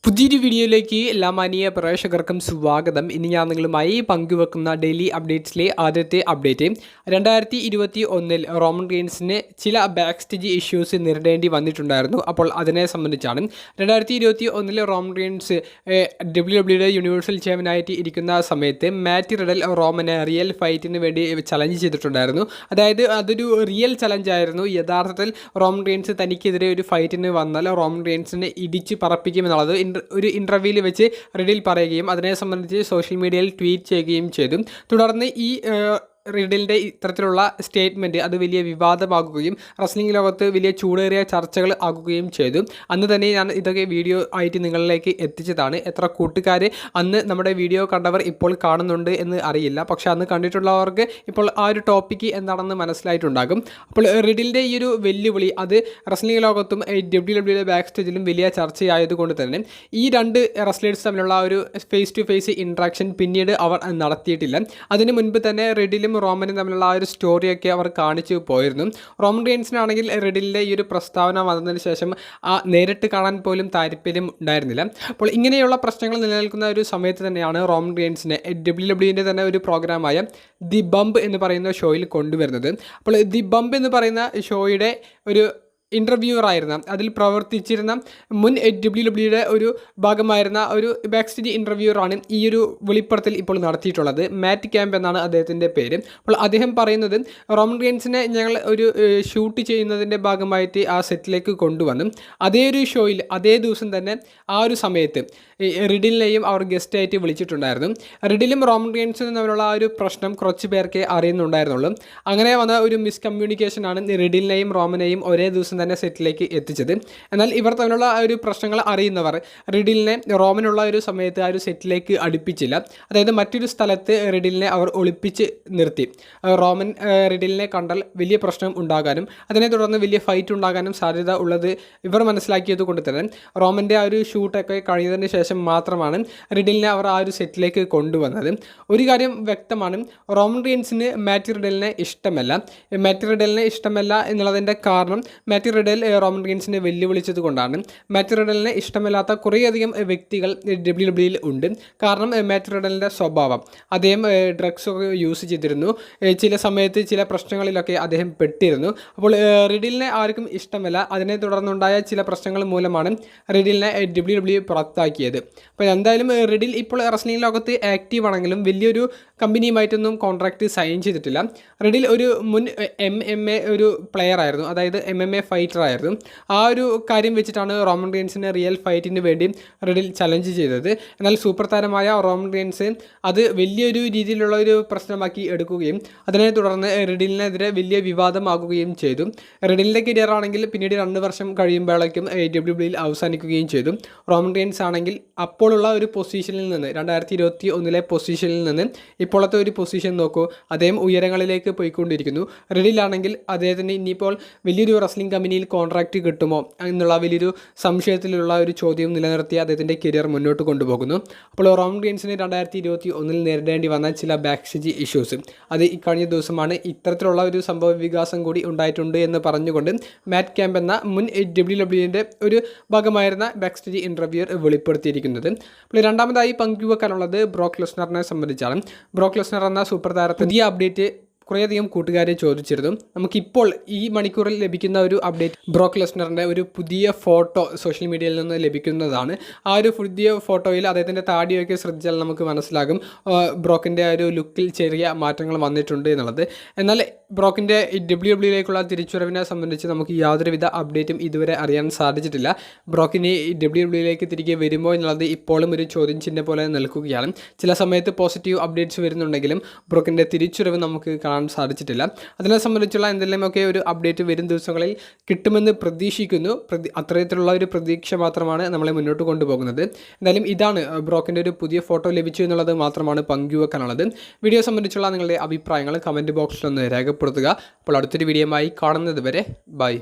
പുതിയൊരു വീഡിയോയിലേക്ക് എല്ലാ മാന്യ പ്രേക്ഷകർക്കും സ്വാഗതം. ഇനി ഞാൻ നിങ്ങളുമായി പങ്കുവെക്കുന്ന ഡെയിലി അപ്ഡേറ്റ്സിലെ ആദ്യത്തെ അപ്ഡേറ്റ് 2021 റോമൻ റീൻസിന് ചില ബാക്ക് സ്റ്റേജ് ഇഷ്യൂസ് നേരിടേണ്ടി വന്നിട്ടുണ്ടായിരുന്നു. അപ്പോൾ അതിനെ സംബന്ധിച്ചാണ് 2021 റോമൻ റീൻസ് WWE യൂണിവേഴ്സൽ ചാമ്പ്യനായിട്ട് ഇരിക്കുന്ന സമയത്ത് മാറ്റ് റിഡൽ റോമനെ റിയൽ ഫൈറ്റിന് വേണ്ടി ചലഞ്ച് ചെയ്തിട്ടുണ്ടായിരുന്നു. അതായത് അതൊരു റിയൽ ചലഞ്ച് ആയിരുന്നു. യഥാർത്ഥത്തിൽ റോമൻ റീൻസ് തനിക്കെതിരെ ഒരു ഫൈറ്റിന് വന്നാൽ റോമൻ റീൻസിനെ ഇടിച്ച് പറപ്പിക്കുമെന്നുള്ളത് ഒരു ഇൻ്റർവ്യൂവിൽ വെച്ച് റിഡിൽ പറയുകയും അതിനെ സംബന്ധിച്ച് സോഷ്യൽ മീഡിയയിൽ ട്വീറ്റ് ചെയ്യുകയും ചെയ്തു. തുടർന്ന് ഈ റിഡിലിൻ്റെ ഇത്തരത്തിലുള്ള സ്റ്റേറ്റ്മെൻറ്റ് അത് വലിയ വിവാദമാകുകയും റെസ്ലിംഗ് ലോകത്ത് വലിയ ചൂടേറിയ ചർച്ചകൾ ആകുകയും ചെയ്തു. അന്ന് തന്നെ ഞാൻ ഇതൊക്കെ വീഡിയോ ആയിട്ട് നിങ്ങളിലേക്ക് എത്തിച്ചതാണ്. എത്ര കൂട്ടുകാർ അന്ന് നമ്മുടെ വീഡിയോ കണ്ടവർ ഇപ്പോൾ കാണുന്നുണ്ട് എന്ന് അറിയില്ല. പക്ഷേ അന്ന് കണ്ടിട്ടുള്ളവർക്ക് ഇപ്പോൾ ആ ഒരു ടോപ്പിക്ക് എന്താണെന്ന് മനസ്സിലായിട്ടുണ്ടാകും. അപ്പോൾ റിഡിലിൻ്റെ ഈ ഒരു വെല്ലുവിളി അത് റെസ്ലിംഗ് ലോകത്തും WWE ബാക്ക് സ്റ്റേജിലും വലിയ ചർച്ചയായതുകൊണ്ട് തന്നെ ഈ രണ്ട് റെസ്ലേഴ്സ് തമ്മിലുള്ള ഒരു ഫേസ് ടു ഫേസ് ഇൻട്രാക്ഷൻ പിന്നീട് അവർ നടത്തിയിട്ടില്ല. അതിന് മുൻപ് തന്നെ റിഡിലും റോമനും തമ്മിലുള്ള ആ ഒരു സ്റ്റോറിയൊക്കെ അവർ കാണിച്ചു പോയിരുന്നു. റോമൻ റീൻസിനാണെങ്കിൽ റിഡിലിൻ്റെ ഈ ഒരു പ്രസ്താവന വന്നതിന് ശേഷം നേരിട്ട് കാണാൻ പോലും താല്പര്യം ഉണ്ടായിരുന്നില്ല. അപ്പോൾ ഇങ്ങനെയുള്ള പ്രശ്നങ്ങൾ നിലനിൽക്കുന്ന ഒരു സമയത്ത് തന്നെയാണ് റോമൻ റീൻസിനെ WWE തന്നെ ഒരു പ്രോഗ്രാമായ ദി ബംപ് എന്ന് പറയുന്ന ഷോയിൽ കൊണ്ടുവരുന്നത്. അപ്പോൾ ദി ബംപ് എന്ന് പറയുന്ന ഷോയുടെ ഒരു ഇൻ്റർവ്യൂവറായിരുന്ന അതിൽ പ്രവർത്തിച്ചിരുന്ന മുൻ WWE ഒരു ഭാഗമായിരുന്ന ഒരു ബാക്ക് സ്റ്റേജ് ഇൻ്റർവ്യൂവറാണ് ഈ ഒരു വെളിപ്പെടുത്തൽ ഇപ്പോൾ നടത്തിയിട്ടുള്ളത്. മാറ്റ് ക്യാമ്പ് എന്നാണ് അദ്ദേഹത്തിൻ്റെ പേര്. അപ്പോൾ അദ്ദേഹം പറയുന്നത് റോമൻ റീൻസിനെ ഞങ്ങൾ ഒരു ഷൂട്ട് ചെയ്യുന്നതിൻ്റെ ഭാഗമായിട്ട് ആ സെറ്റിലേക്ക് കൊണ്ടുവന്നു. അതേ ഒരു ഷോയിൽ അതേ ദിവസം തന്നെ ആ ഒരു സമയത്ത് റിഡിലിനെയും അവർ ഗസ്റ്റായിട്ട് വിളിച്ചിട്ടുണ്ടായിരുന്നു. റിഡിലും റോമൻ റീൻസും തമ്മിലുള്ള ആ ഒരു പ്രശ്നം കുറച്ച് പേർക്ക് അറിയുന്നുണ്ടായിരുന്നുള്ളൂ. അങ്ങനെ വന്ന ഒരു മിസ്കമ്മ്യൂണിക്കേഷനാണ് റിഡിലിനെയും റോമനെയും ഒരേ ദിവസം തന്നെ സെറ്റിലേക്ക് എത്തിച്ചത്. എന്നാൽ ഇവർ തമ്മിലുള്ള ഒരു പ്രശ്നങ്ങൾ അറിയുന്നവർ റിഡിലിനെ റോമനുള്ള ഒരു സമയത്ത് ആ ഒരു സെറ്റിലേക്ക് അടുപ്പിച്ചില്ല. അതായത് മറ്റൊരു സ്ഥലത്ത് റിഡിലിനെ അവർ ഒളിപ്പിച്ച് നിർത്തി. റോമൻ റിഡിലിനെ കണ്ടാൽ വലിയ പ്രശ്നം ഉണ്ടാകാനും അതിനെ തുടർന്ന് വലിയ ഫൈറ്റ് ഉണ്ടാകാനും സാധ്യത ഉള്ളത് ഇവർ മനസ്സിലാക്കിയത് കൊണ്ട് തന്നെ റോമൻ്റെ ആ ഒരു ഷൂട്ടൊക്കെ കഴിഞ്ഞതിന് ശേഷം മാത്രമാണ് റിഡിലിനെ അവർ ആ ഒരു സെറ്റിലേക്ക് കൊണ്ടുവന്നത്. ഒരു കാര്യം വ്യക്തമാണ്, റോമൻ റീൻസിന് മാറ്റ് റിഡലിനെ ഇഷ്ടമല്ല. മാറ്റ് റിഡലിനെ ഇഷ്ടമല്ല എന്നുള്ളതിൻ്റെ കാരണം മാറ്റ് റിഡൽ റോമൻ റീൻസിനെ വെല്ലുവിളിച്ചത് കൊണ്ടാണ്. മാറ്റ് റിഡലിനെ ഇഷ്ടമില്ലാത്ത കുറേയധികം വ്യക്തികൾ WWE ഉണ്ട്. കാരണം മാറ്റ് റിഡലിൻ്റെ സ്വഭാവം, അദ്ദേഹം ഡ്രഗ്സൊക്കെ യൂസ് ചെയ്തിരുന്നു. ചില സമയത്ത് ചില പ്രശ്നങ്ങളിലൊക്കെ അദ്ദേഹം പെട്ടിരുന്നു. അപ്പോൾ റിഡിലിനെ ആർക്കും ഇഷ്ടമല്ല. അതിനെ തുടർന്നുണ്ടായ ചില പ്രശ്നങ്ങൾ മൂലമാണ് റിഡിലിനെ WWE പുറത്താക്കിയത്. അപ്പോൾ എന്തായാലും റിഡിൽ ഇപ്പോൾ റെസ്ലിംഗ് ലോകത്ത് ആക്റ്റീവ് ആണെങ്കിലും വലിയൊരു കമ്പനിയുമായിട്ടൊന്നും കോൺട്രാക്റ്റ് സൈൻ ചെയ്തിട്ടില്ല. റിഡിൽ ഒരു മുൻ MMA ഒരു പ്ലെയർ ആയിരുന്നു, അതായത് MMA ഫൈറ്റർ ആയിരുന്നു. ആ ഒരു കാര്യം വെച്ചിട്ടാണ് റോമൻ റീൻസിനെ റിയൽ ഫൈറ്റിന് വേണ്ടി റിഡിൽ ചലഞ്ച് ചെയ്തത്. എന്നാൽ സൂപ്പർ താരമായ റോമൻ റീൻസ് അത് വലിയൊരു രീതിയിലുള്ള ഒരു പ്രശ്നമാക്കി എടുക്കുകയും അതിനെ തുടർന്ന് റിഡിലിനെതിരെ വലിയ വിവാദമാകുകയും ചെയ്തു. റിഡിലിൻ്റെ കരിയർ ആണെങ്കിൽ പിന്നീട് 2 വർഷം കഴിയുമ്പോഴേക്കും WWE അവസാനിക്കുകയും ചെയ്തു. റോമൻ റീൻസ് ആണെങ്കിൽ അപ്പോഴുള്ള ഒരു പൊസിഷനിൽ നിന്ന് 2021 പൊസിഷനിൽ നിന്ന് ഇപ്പോഴത്തെ ഒരു പൊസിഷൻ നോക്കൂ, അദ്ദേഹം ഉയരങ്ങളിലേക്ക് പോയിക്കൊണ്ടിരിക്കുന്നു. റിഡിലാണെങ്കിൽ അദ്ദേഹത്തിന് ഇനിയിപ്പോൾ വലിയൊരു റെസ്ലിംഗ് കമ്പനിയിൽ കോൺട്രാക്റ്റ് കിട്ടുമോ എന്നുള്ള വലിയൊരു സംശയത്തിലുള്ള ഒരു ചോദ്യം നിലനിർത്തി അദ്ദേഹത്തിൻ്റെ കരിയർ മുന്നോട്ട് കൊണ്ടുപോകുന്നു. അപ്പോൾ റോമൻ റീൻസിന് 2021 നേരിടേണ്ടി വന്ന ചില ബാക്ക് സ്റ്റേജ് ഇഷ്യൂസ് അത് ഇക്കഴിഞ്ഞ ദിവസമാണ് ഇത്തരത്തിലുള്ള ഒരു സംഭവ വികാസം കൂടി ഉണ്ടായിട്ടുണ്ട് എന്ന് പറഞ്ഞുകൊണ്ട് മാറ്റ് ക്യാമ്പ് എന്ന മുൻ WWE ഒരു ഭാഗമായിരുന്ന ബാക്ക് സ്റ്റേജ് ഇൻ്റർവ്യൂവർ വെളിപ്പെടുത്തിയിരിക്കുന്നത്. അപ്പോൾ രണ്ടാമതായി പങ്കുവെക്കാനുള്ളത് ബ്രോക്ക് ലെസ്നറിനെ സംബന്ധിച്ചാണ്. ബ്രോക്ക് ലെസ്നർ എന്ന സൂപ്പർ താരത്തിന് പുതിയ അപ്ഡേറ്റ് കുറേയധികം കൂട്ടുകാരെ ചോദിച്ചിരുന്നു. നമുക്കിപ്പോൾ ഈ മണിക്കൂറിൽ ലഭിക്കുന്ന ഒരു അപ്ഡേറ്റ് ബ്രോക്ക് ലെസ്നറിൻ്റെ ഒരു പുതിയ ഫോട്ടോ സോഷ്യൽ മീഡിയയിൽ നിന്ന് ലഭിക്കുന്നതാണ്. ആ ഒരു പുതിയ ഫോട്ടോയിൽ അദ്ദേഹത്തിൻ്റെ താടിയൊക്കെ ശ്രദ്ധിച്ചാൽ നമുക്ക് മനസ്സിലാകും ബ്രോക്കിൻ്റെ ആ ഒരു ലുക്കിൽ ചെറിയ മാറ്റങ്ങൾ വന്നിട്ടുണ്ട് എന്നുള്ളത്. എന്നാൽ ബ്രോക്കിൻ്റെ WWE തിരിച്ചുവരവിനെ സംബന്ധിച്ച് നമുക്ക് യാതൊരുവിധ അപ്ഡേറ്റും ഇതുവരെ അറിയാൻ സാധിച്ചിട്ടില്ല. ബ്രോക്കിന് WWE തിരികെ വരുമോ എന്നുള്ളത് ഇപ്പോഴും ഒരു ചോദ്യം ചിഹ്നം പോലെ നിൽക്കുകയാണ്. ചില സമയത്ത് പോസിറ്റീവ് അപ്ഡേറ്റ്സ് വരുന്നുണ്ടെങ്കിലും ബ്രോക്കിൻ്റെ തിരിച്ചുവരവ് നമുക്ക് കാണാൻ സാധിച്ചിട്ടില്ല. അതിനെ സംബന്ധിച്ചുള്ള എന്തെങ്കിലുമൊക്കെ ഒരു അപ്ഡേറ്റ് വരും ദിവസങ്ങളിൽ കിട്ടുമെന്ന് പ്രതീക്ഷിക്കുന്നു. അത്തരത്തിലുള്ള ഒരു പ്രതീക്ഷ മാത്രമാണ് നമ്മളെ മുന്നോട്ട് കൊണ്ടുപോകുന്നത്. എന്തായാലും ഇതാണ് ബ്രോക്കിൻ്റെ ഒരു പുതിയ ഫോട്ടോ ലഭിച്ചു എന്നുള്ളത് മാത്രമാണ് പങ്കുവെക്കാനുള്ളത്. വീഡിയോ സംബന്ധിച്ചുള്ള നിങ്ങളുടെ അഭിപ്രായങ്ങൾ കമൻറ്റ് ബോക്സിലൊന്ന് രേഖപ്പെടുത്തുക. അപ്പോൾ അടുത്തൊരു വീഡിയോയുമായി കാണുന്നത് വരെ ബൈ.